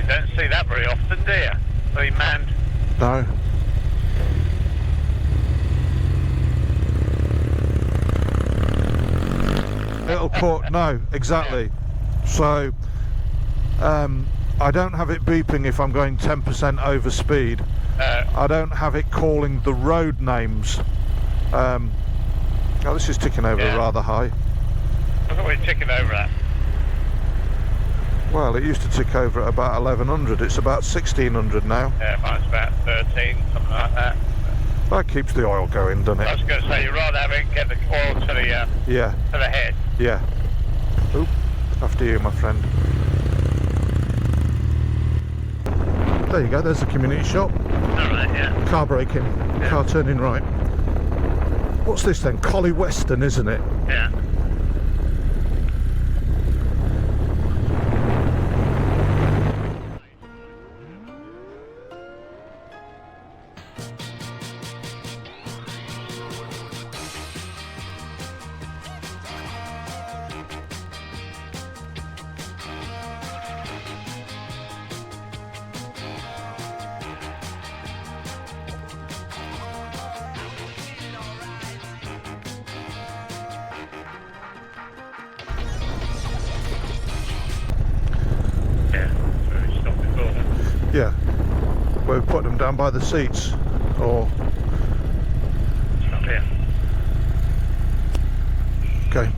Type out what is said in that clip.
don't see that very often, do you? Very manned. No. It'll call, no, exactly. So, I don't have it beeping if I'm going 10% over speed. I don't have it calling the road names. Oh, this is ticking over rather high. What are we ticking over at? Well, it used to tick over at about 1100. It's about 1600 now. Yeah, mine's about 13, something like that. That keeps the oil going, doesn't I it? was going to say, you'd rather have it get the oil to the Yeah. to the head. Yeah. Oop, after you, my friend. There you go, there's the community shop. Alright, yeah. Car braking, car turning right. What's this then? Collie Western, isn't it? Yeah. Yeah. We've put them down by the seats, or... Stop here. Okay.